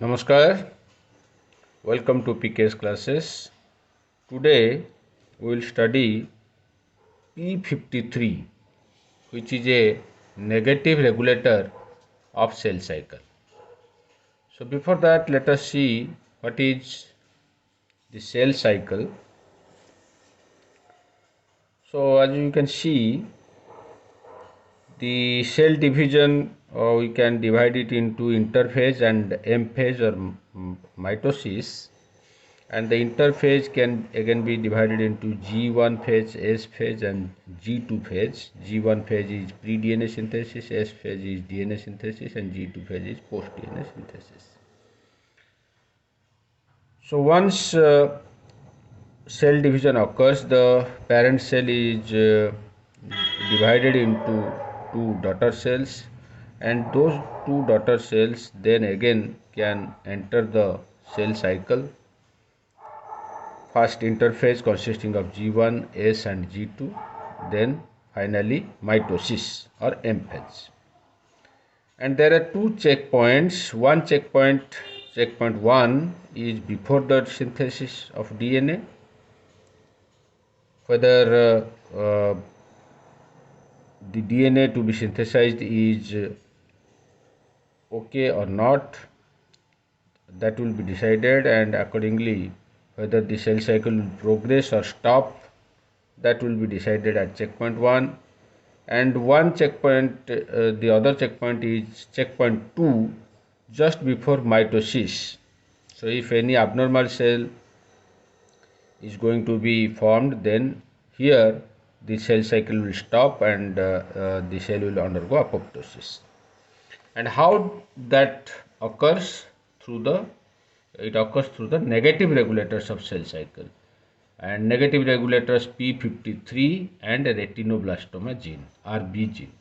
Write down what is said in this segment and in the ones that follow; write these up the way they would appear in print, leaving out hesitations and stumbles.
Namaskar, welcome to PK's classes. Today we will study p53, which is a negative regulator of cell cycle. So before that, let us see what is the cell cycle. So as you can see, the cell division, we can divide it into interphase and M phase or mitosis, and the interphase can again be divided into G1 phase, S phase and G2 phase. G1 phase is pre-DNA synthesis, S phase is DNA synthesis and G2 phase is post-DNA synthesis. So once cell division occurs, the parent cell is divided into two daughter cells, and those two daughter cells then again can enter the cell cycle. First interphase consisting of G1, S and G2, then finally mitosis or M phase. And there are two checkpoints. One checkpoint 1 is before the synthesis of DNA, whether the DNA to be synthesized is okay or not, that will be decided, and accordingly whether the cell cycle will progress or stop, that will be decided at checkpoint 1. And one checkpoint, the other checkpoint is checkpoint 2, just before mitosis. So if any abnormal cell is going to be formed, then here the cell cycle will stop and the cell will undergo apoptosis. And how that occurs? It occurs through the negative regulators of cell cycle, and negative regulators p53 and retinoblastoma gene, RB gene.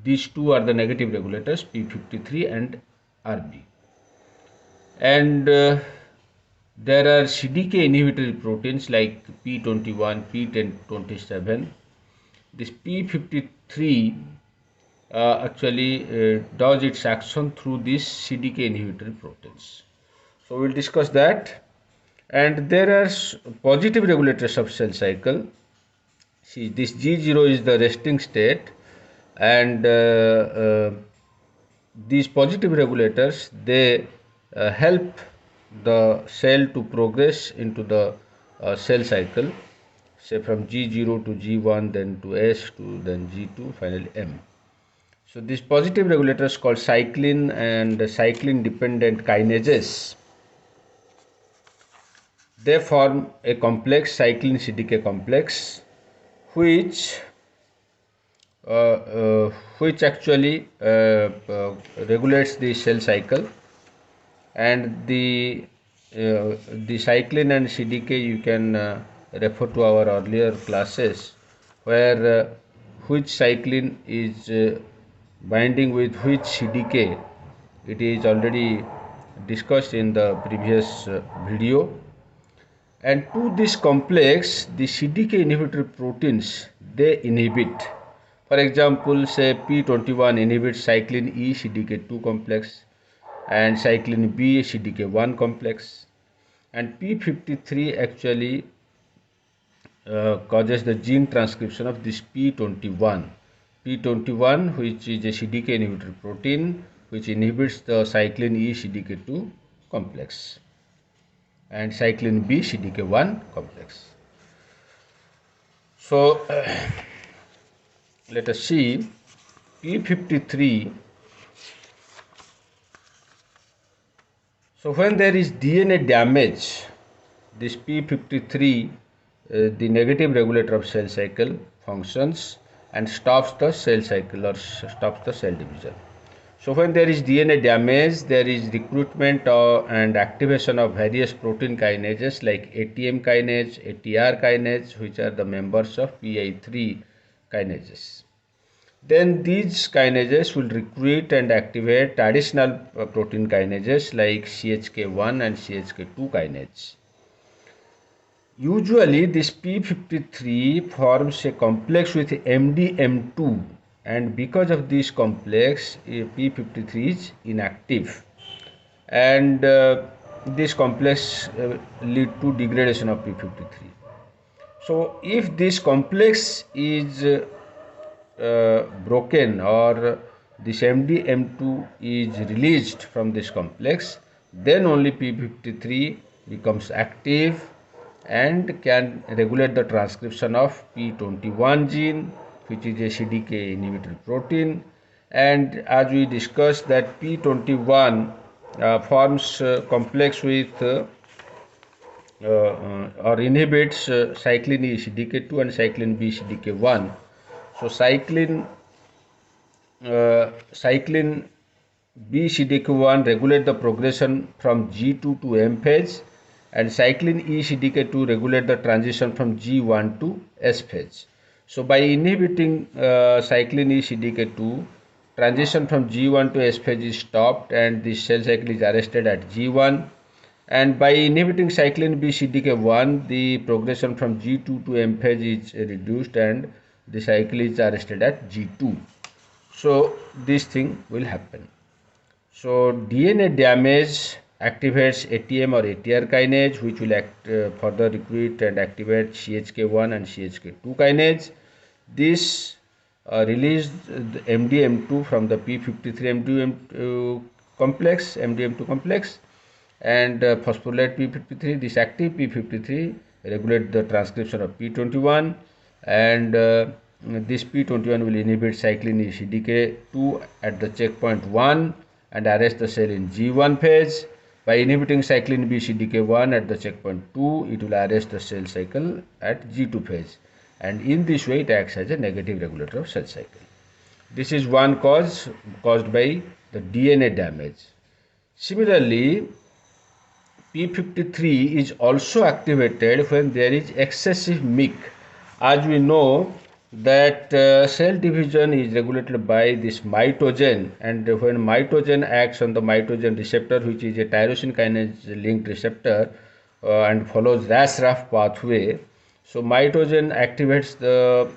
These two are the negative regulators, p53 and RB. And there are CDK inhibitory proteins like p21, p1027. This p53 actually does its action through these CDK inhibitory proteins. So we will discuss that. And there are positive regulators of cell cycle. See, this G0 is the resting state, and these positive regulators, they help the cell to progress into the cell cycle, say from G0 to G1, then to S, to then G2, finally M. So these positive regulators called cyclin and cyclin dependent kinases, they form a complex, cyclin CDK complex, which actually regulates the cell cycle. And the cyclin and CDK, you can refer to our earlier classes, where which cyclin is binding with which CDK, it is already discussed in the previous video. And to this complex, the CDK inhibitory proteins, they inhibit. For example, say p21 inhibits cyclin E CDK2 complex and cyclin B CDK1 complex, and p53 actually causes the gene transcription of this p21, which is a CDK inhibitory protein which inhibits the cyclin E CDK2 complex and cyclin B CDK1 complex. So let us see p53. So when there is DNA damage, this p53, the negative regulator of cell cycle, functions and stops the cell cycle or stops the cell division. So when there is DNA damage, there is recruitment and activation of various protein kinases like ATM kinase, ATR kinase, which are the members of PI3 kinases. Then these kinases will recruit and activate additional protein kinases like CHK1 and CHK2 kinase. Usually this p53 forms a complex with MDM2, and because of this complex, p53 is inactive. and this complex lead to degradation of p53. So if this complex is broken, or this MDM2 is released from this complex, then only p53 becomes active and can regulate the transcription of p21 gene, which is a CDK inhibitory protein. And as we discussed, that p21 forms complex with or inhibits cyclin E CDK2 and cyclin B CDK1. So cyclin B CDK1 regulate the progression from G2 to M phase, and cyclin E CDK2 regulate the transition from G1 to S phase. So by inhibiting cyclin E CDK2, transition from G1 to S phase is stopped and the cell cycle is arrested at G1. And by inhibiting cyclin B CDK1, the progression from G2 to M phase is reduced and the cycle is arrested at G2. So this thing will happen. So DNA damage activates ATM or ATR kinase, which will further recruit and activate CHK1 and CHK2 kinase. This released the MDM2 from the p53 MDM2 complex, and phosphorylate p53. This active p53 regulate the transcription of p21, and this p21 will inhibit cyclin E CDK2 at the checkpoint 1 and arrest the cell in G1 phase. By inhibiting cyclin B CDK1 at the checkpoint 2, it will arrest the cell cycle at G2 phase, and in this way it acts as a negative regulator of cell cycle. This is one cause caused by the DNA damage. Similarly, p53 is also activated when there is excessive MYC. As we know that cell division is regulated by this mitogen, and when mitogen acts on the mitogen receptor, which is a tyrosine kinase linked receptor, and follows RAS-RAF pathway, so mitogen activates the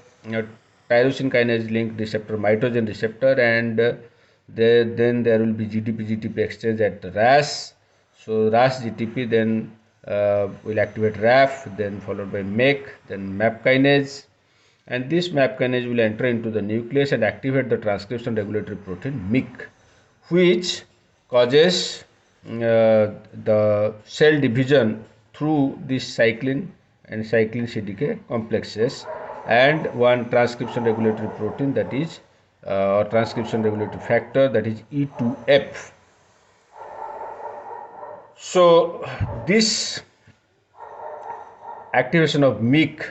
tyrosine kinase linked receptor, mitogen receptor, and then there will be GTP-GTP exchange at RAS. So RAS GTP then will activate RAF, then followed by MEK, then MAP kinase, and this MAP kinase will enter into the nucleus and activate the transcription regulatory protein MYC, which causes the cell division through this cyclin and cyclin CDK complexes, and one transcription regulatory protein, that is or transcription regulatory factor, that is E2F. So this activation of MYC,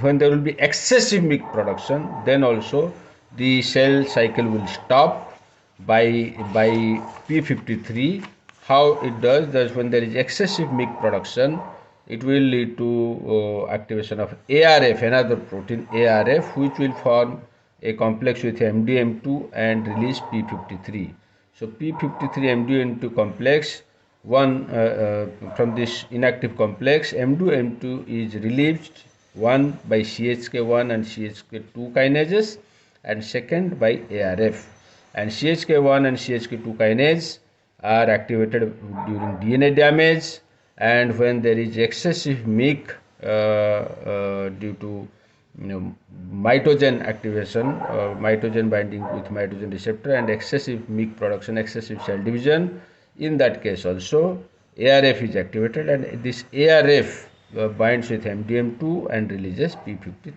when there will be excessive MYC production, then also the cell cycle will stop by p53. How it does? That when there is excessive MYC production, it will lead to activation of ARF, another protein ARF, which will form a complex with MDM2 and release p53. So p53 MDM2 complex, one from this inactive complex, M2 is released, one by CHK1 and CHK2 kinases, and second by ARF. And CHK1 and CHK2 kinase are activated during DNA damage, and when there is excessive MYC due to mitogen activation, mitogen binding with mitogen receptor, and excessive MYC production, excessive cell division, in that case also ARF is activated, and this ARF binds with MDM2 and releases p53.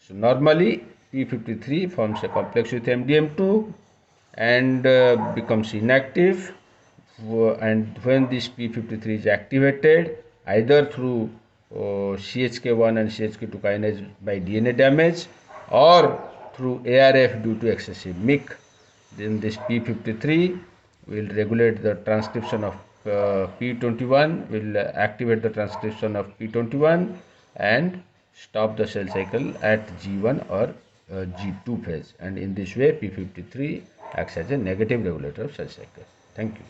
So normally p53 forms a complex with MDM2 and becomes inactive, and when this p53 is activated either through CHK1 and CHK2 kinase by DNA damage or through ARF due to excessive MYC, then this p53 will regulate the transcription of p21, will activate the transcription of p21 and stop the cell cycle at G1 or G2 phase, and in this way p53 acts as a negative regulator of cell cycle. Thank you.